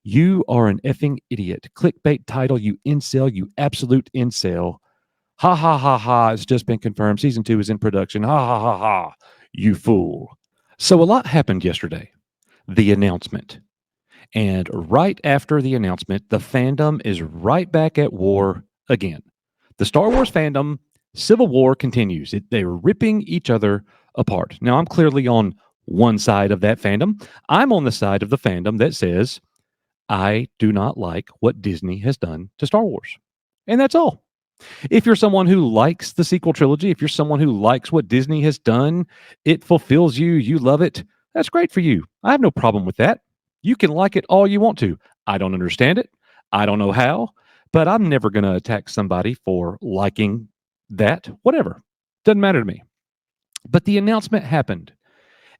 You are an effing idiot. Clickbait title, you incel, you absolute incel. Ha ha ha ha. It's just been confirmed. Season 2 is in production. Ha ha ha ha. You fool. So a lot happened yesterday. The announcement. And right after the announcement, the fandom is right back at war again. The Star Wars fandom civil war continues. They're ripping each other apart. Now, I'm clearly on one side of that fandom. I'm on the side of the fandom that says, I do not like what Disney has done to Star Wars. And that's all. If you're someone who likes the sequel trilogy, if you're someone who likes what Disney has done, it fulfills you, you love it, that's great for you. I have no problem with that. You can like it all you want to. I don't understand it. I don't know how, but I'm never going to attack somebody for liking that. Whatever. Doesn't matter to me. But the announcement happened.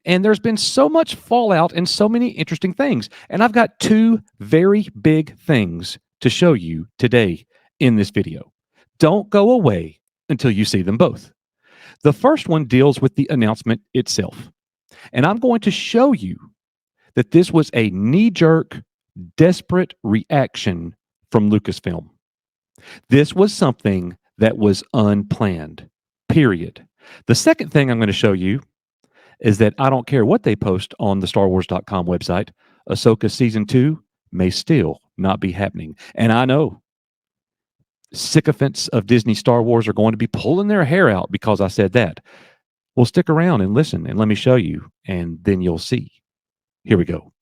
And there's been so much fallout and so many interesting things. And I've got two very big things to show you today in this video. Don't go away until you see them both. The first one deals with the announcement itself. And I'm going to show you that this was a knee-jerk, desperate reaction from Lucasfilm. This was something that was unplanned, period. The second thing I'm going to show you is that I don't care what they post on the StarWars.com website, Ahsoka Season 2 may still not be happening. And I know sycophants of Disney Star Wars are going to be pulling their hair out because I said that. Well, stick around and listen, and let me show you, and then you'll see. Here we go.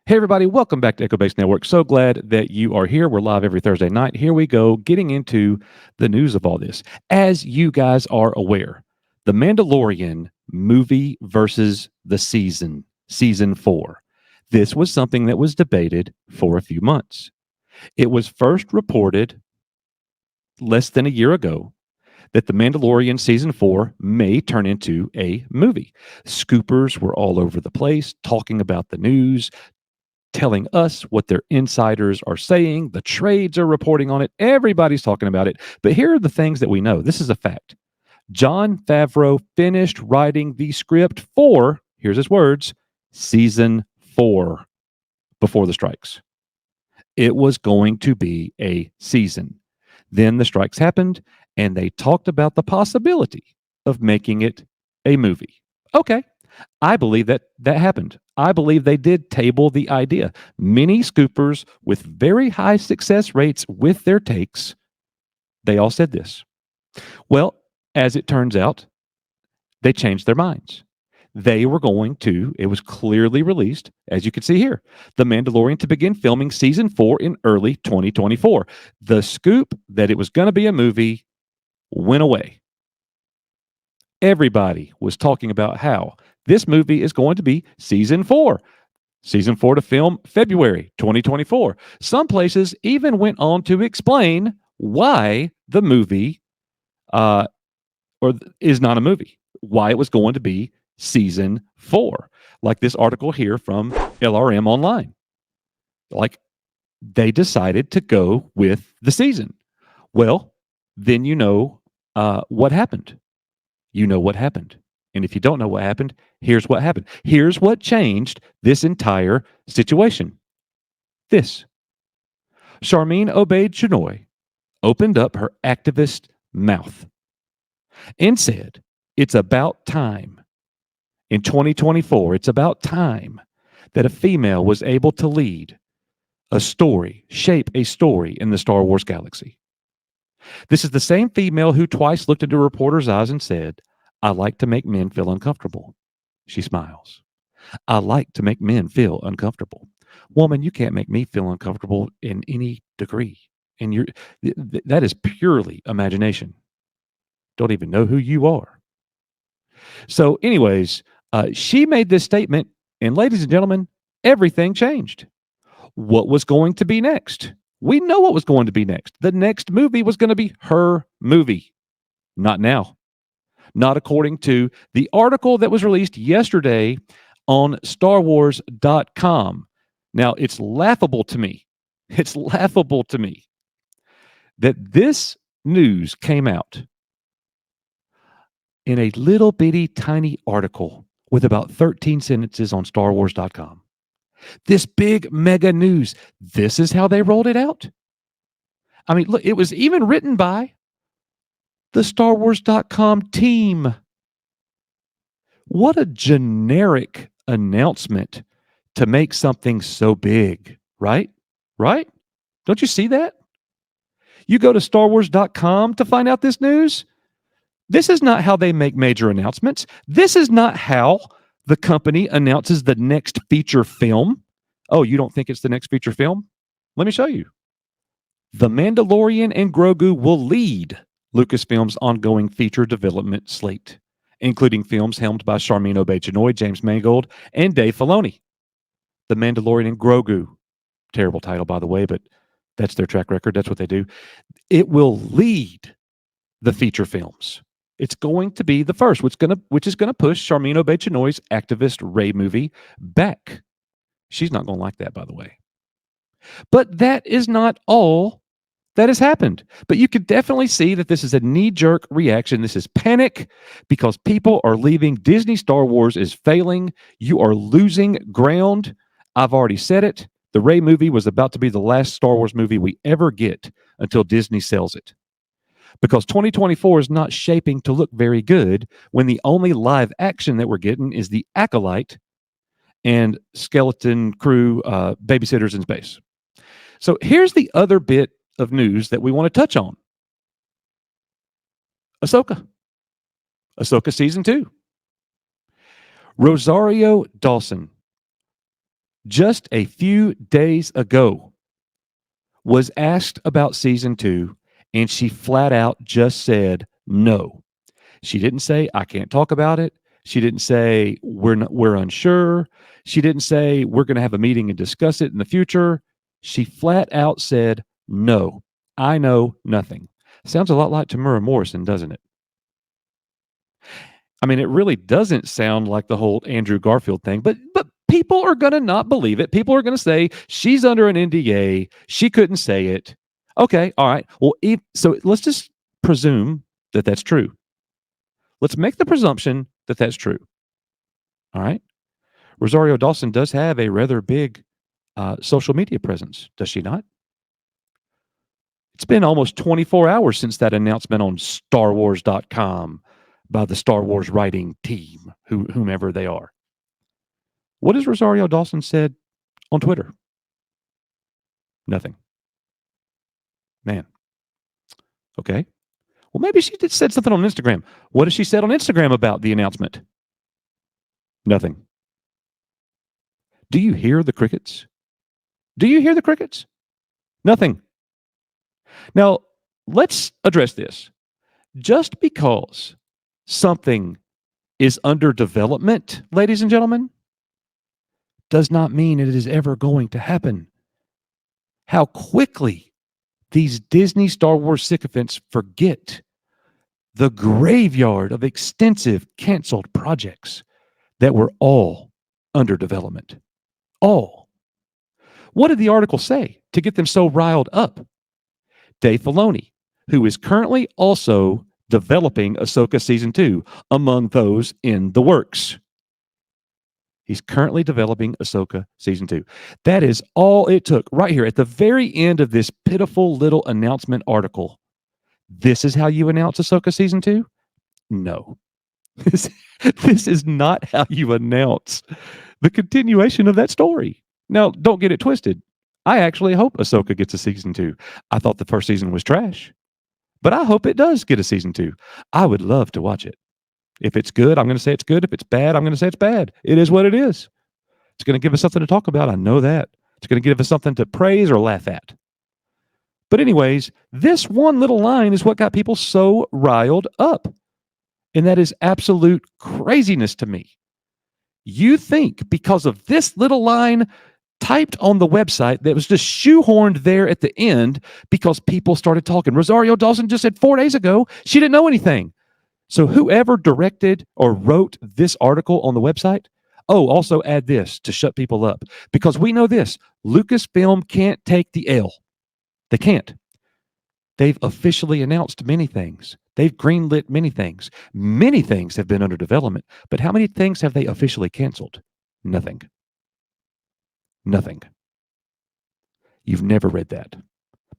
Hey, everybody, welcome back to Echo Base Network. So glad that you are here. We're live every Thursday night. Here we go, getting into the news of all this. As you guys are aware, the Mandalorian movie versus the season 4. This was something that was debated for a few months. It was first reported less than a year ago that the Mandalorian season 4 may turn into a movie. Scoopers were all over the place talking about the news, telling us what their insiders are saying. The trades are reporting on it. Everybody's talking about it. But here are the things that we know. This is a fact. Jon Favreau finished writing the script for, here's his words, season 4 before the strikes. It was going to be a season. Then the strikes happened, and they talked about the possibility of making it a movie. Okay. I believe that happened. I believe they did table the idea. Many scoopers with very high success rates with their takes, they all said this. Well, as it turns out, they changed their minds. They were going to, it was clearly released, as you can see here, The Mandalorian to begin filming season 4 in early 2024. The scoop that it was going to be a movie went away. Everybody was talking about how this movie is going to be season 4. Season 4 to film February 2024. Some places even went on to explain why the movie is not a movie, why it was going to be season 4. Like this article here from LRM Online. Like they decided to go with the season. Well, then you know what happened. You know what happened. And if you don't know what happened, here's what happened. Here's what changed this entire situation. This. Sharmeen Obaid Chinoy opened up her activist mouth and said, it's about time. In 2024, it's about time that a female was able to lead a story, shape a story in the Star Wars galaxy. This is the same female who twice looked into a reporter's eyes and said, I like to make men feel uncomfortable. She smiles. I like to make men feel uncomfortable. Woman, you can't make me feel uncomfortable in any degree. And that is purely imagination. Don't even know who you are. So anyways, she made this statement, and ladies and gentlemen, everything changed. What was going to be next? We know what was going to be next. The next movie was going to be her movie. Not now. not according to the article that was released yesterday on starwars.com. Now, it's laughable to me. It's laughable to me that this news came out in a little bitty tiny article with about 13 sentences on starwars.com. This big mega news. This is how they rolled it out. I mean, look, it was even written by the StarWars.com team. What a generic announcement to make something so big, right? Right? Don't you see that? You go to StarWars.com to find out this news. This is not how they make major announcements. This is not how the company announces the next feature film. Oh, you don't think it's the next feature film? Let me show you. The Mandalorian and Grogu will lead Lucasfilm's ongoing feature development slate, including films helmed by Sharmeen Obaid-Chinoy, James Mangold, and Dave Filoni. The Mandalorian and Grogu. Terrible title, by the way, but that's their track record. That's what they do. It will lead the feature films. It's going to be the first, which is going to push Sharmeen Obaid-Chinoy's activist Rey movie back. She's not going to like that, by the way. But that is not all that has happened. But you can definitely see that this is a knee-jerk reaction. This is panic because people are leaving. Disney Star Wars is failing. You are losing ground. I've already said it. The Rey movie was about to be the last Star Wars movie we ever get until Disney sells it. Because 2024 is not shaping to look very good when the only live action that we're getting is the Acolyte and Skeleton Crew Babysitters in Space. So here's the other bit of news that we want to touch on. Ahsoka Season 2. Rosario Dawson, just a few days ago, was asked about Season 2, and she flat out just said no. She didn't say, I can't talk about it. She didn't say, we're unsure. She didn't say, we're going to have a meeting and discuss it in the future. She flat out said, no, I know nothing. Sounds a lot like Tamura Morrison, doesn't it? I mean, it really doesn't sound like the whole Andrew Garfield thing, but people are going to not believe it. People are going to say, she's under an NDA. She couldn't say it. Okay, all right. Well, so let's just presume that that's true. Let's make the presumption that that's true. All right. Rosario Dawson does have a rather big social media presence, does she not? It's been almost 24 hours since that announcement on StarWars.com by the Star Wars writing team, whomever they are. What has Rosario Dawson said on Twitter? Nothing. Man. Okay. Well, maybe she said something on Instagram. What has she said on Instagram about the announcement? Nothing. Do you hear the crickets? Do you hear the crickets? Nothing. Now, let's address this. Just because something is under development, ladies and gentlemen, does not mean it is ever going to happen. How quickly these Disney Star Wars sycophants forget the graveyard of extensive canceled projects that were all under development. All. What did the article say to get them so riled up? Dave Filoni, who is currently also developing Ahsoka Season 2, among those in the works. He's currently developing Ahsoka Season 2. That is all it took right here at the very end of this pitiful little announcement article. This is how you announce Ahsoka Season 2? No. This is not how you announce the continuation of that story. Now, don't get it twisted. I actually hope Ahsoka gets a Season 2. I thought the first season was trash, but I hope it does get a Season 2. I would love to watch it. If it's good, I'm going to say it's good. If it's bad, I'm going to say it's bad. It is what it is. It's going to give us something to talk about. I know that. It's going to give us something to praise or laugh at. But anyways, this one little line is what got people so riled up. And that is absolute craziness to me. You think because of this little line typed on the website that was just shoehorned there at the end because people started talking. Rosario Dawson just said 4 days ago she didn't know anything. So whoever directed or wrote this article on the website, also add this to shut people up. Because we know this, Lucasfilm can't take the L. They can't. They've officially announced many things. They've greenlit many things. Many things have been under development. But how many things have they officially canceled? Nothing. Nothing. You've never read that.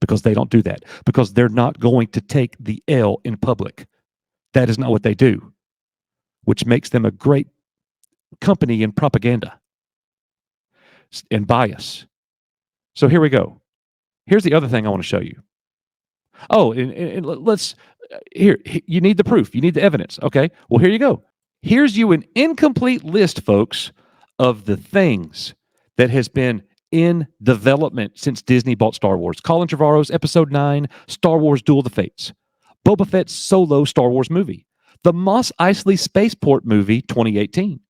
Because they don't do that. Because they're not going to take the L in public. That is not what they do. Which makes them a great company in propaganda and bias. So here we go. Here's the other thing I want to show you. And let's here. You need the proof. You need the evidence. Okay. Well, here you go. Here's you an incomplete list, folks, of the things that has been in development since Disney bought Star Wars. Colin Trevorrow's Episode 9, Star Wars Duel of the Fates, Boba Fett's solo Star Wars movie, the Mos Eisley Spaceport movie 2018,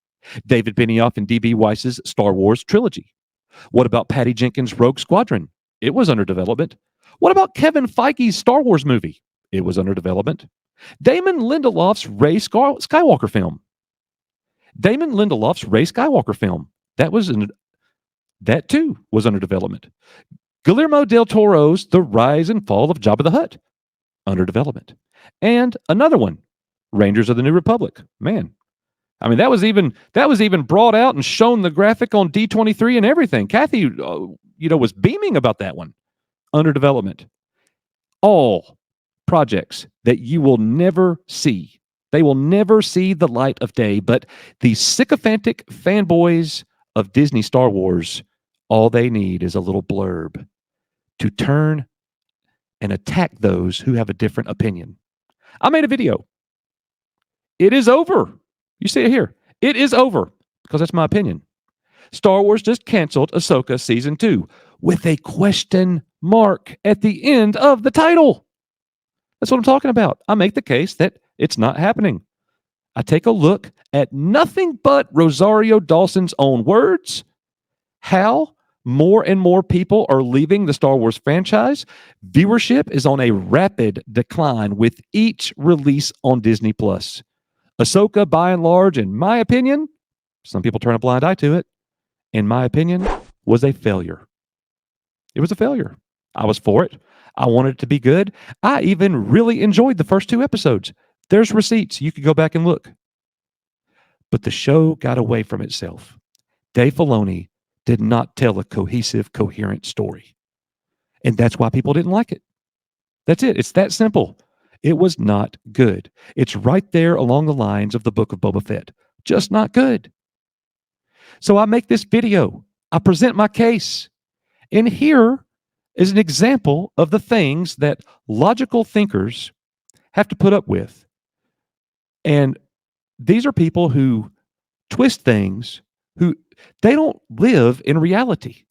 David Benioff and D.B. Weiss's Star Wars trilogy. What about Patty Jenkins' Rogue Squadron? It was under development. What about Kevin Feige's Star Wars movie? It was under development. Damon Lindelof's Rey Skywalker film. That too was under development. Guillermo del Toro's The Rise and Fall of Jabba the Hutt, under development. And another one, Rangers of the New Republic. Man, I mean, that was even brought out and shown the graphic on D23 and everything. Kathy, was beaming about that one. Under development. All projects that you will never see. They will never see the light of day, but the sycophantic fanboys of Disney Star Wars, all they need is a little blurb to turn and attack those who have a different opinion. I made a video. It is over. You see it here. It is over because that's my opinion. Star Wars just canceled Ahsoka Season 2 with a question mark at the end of the title. That's what I'm talking about. I make the case that it's not happening. I take a look at nothing but Rosario Dawson's own words, how more and more people are leaving the Star Wars franchise. Viewership is on a rapid decline with each release on Disney+. Ahsoka, by and large, in my opinion, some people turn a blind eye to it, in my opinion, was a failure. It was a failure. I was for it. I wanted it to be good. I even really enjoyed the first 2 episodes. There's receipts. You could go back and look. But the show got away from itself. Dave Filoni did not tell a cohesive, coherent story. And that's why people didn't like it. That's it. It's that simple. It was not good. It's right there along the lines of the Book of Boba Fett. Just not good. So I make this video. I present my case. And here is an example of the things that logical thinkers have to put up with. And these are people who twist things, who they don't live in reality.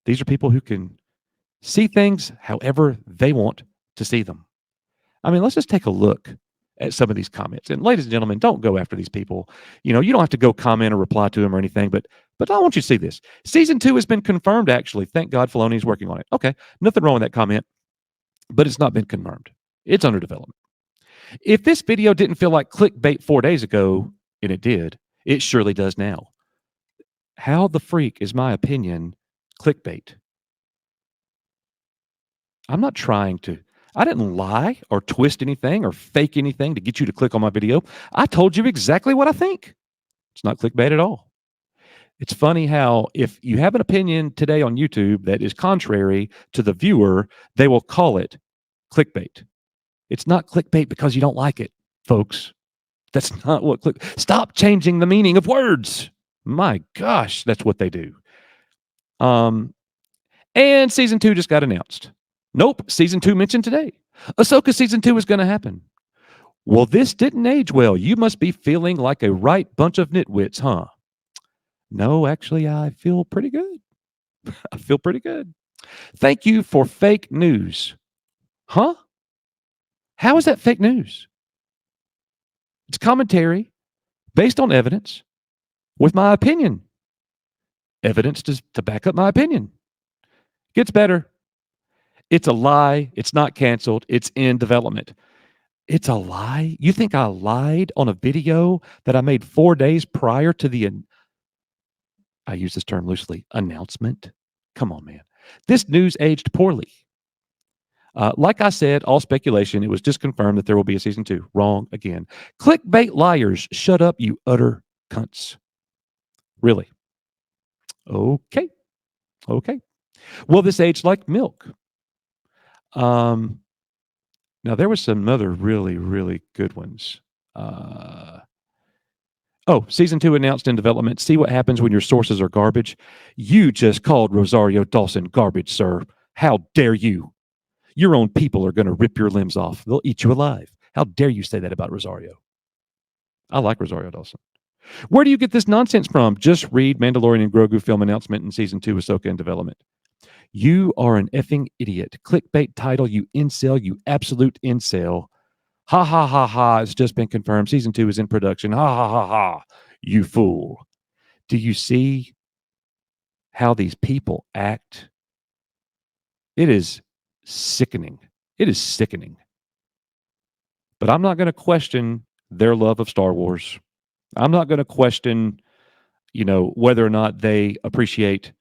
These are people who can see things however they want to see them. I mean, let's just take a look at some of these comments. And ladies and gentlemen, don't go after these people. You don't have to go comment or reply to them or anything, but I want you to see this. Season 2 has been confirmed, actually. Thank God Filoni's working on it. Okay, nothing wrong with that comment, but it's not been confirmed. It's under development. If this video didn't feel like clickbait 4 days ago, and it did, it surely does now. How the freak is my opinion clickbait? I'm not trying to. I didn't lie or twist anything or fake anything to get you to click on my video. I told you exactly what I think. It's not clickbait at all. It's funny how if you have an opinion today on YouTube that is contrary to the viewer, they will call it clickbait. It's not clickbait because you don't like it, folks. That's not what Stop changing the meaning of words. My gosh, that's what they do. And Season 2 just got announced. Nope, Season 2 mentioned today. Ahsoka Season 2 is going to happen. Well, this didn't age well. You must be feeling like a right bunch of nitwits, huh? No, actually, I feel pretty good. I feel pretty good. Thank you for fake news. Huh? How is that fake news? It's commentary based on evidence with my opinion. Evidence to back up my opinion. Gets better. It's a lie. It's not canceled. It's in development. It's a lie? You think I lied on a video that I made 4 days prior to the I use this term loosely, announcement? Come on, man. This news aged poorly. Like I said, all speculation. It was just confirmed that there will be a season 2. Wrong again. Clickbait liars. Shut up, you utter cunts. Really? Okay. Okay. Well, this aged like milk. Now there was some other really, really good ones. Season 2 announced in development. See what happens when your sources are garbage. You just called Rosario Dawson garbage, sir. How dare you? Your own people are going to rip your limbs off. They'll eat you alive. How dare you say that about Rosario? I like Rosario Dawson. Where do you get this nonsense from? Just read Mandalorian and Grogu film announcement in season 2 Ahsoka in development. You are an effing idiot. Clickbait title, you incel, you absolute incel. Ha ha ha ha. It's just been confirmed. Season 2 is in production. Ha ha ha ha. You fool. Do you see how these people act? It is sickening. It is sickening. But I'm not going to question their love of Star Wars. I'm not going to question, whether or not they appreciate,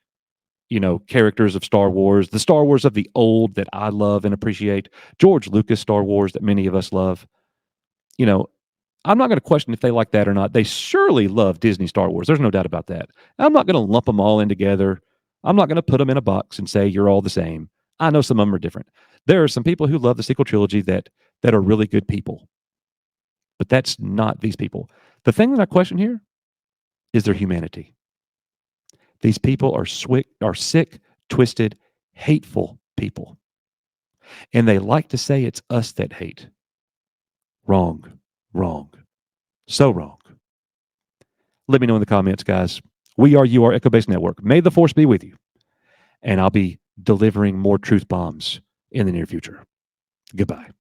characters of Star Wars, the Star Wars of the old that I love and appreciate, George Lucas Star Wars that many of us love. I'm not going to question if they like that or not. They surely love Disney Star Wars. There's no doubt about that. I'm not going to lump them all in together. I'm not going to put them in a box and say you're all the same. I know some of them are different. There are some people who love the sequel trilogy that are really good people. But that's not these people. The thing that I question here is their humanity. These people are sick, twisted, hateful people. And they like to say it's us that hate. Wrong. So wrong. Let me know in the comments, guys. We are You Are Echo Base Network. May the force be with you. And I'll be delivering more truth bombs in the near future. Goodbye.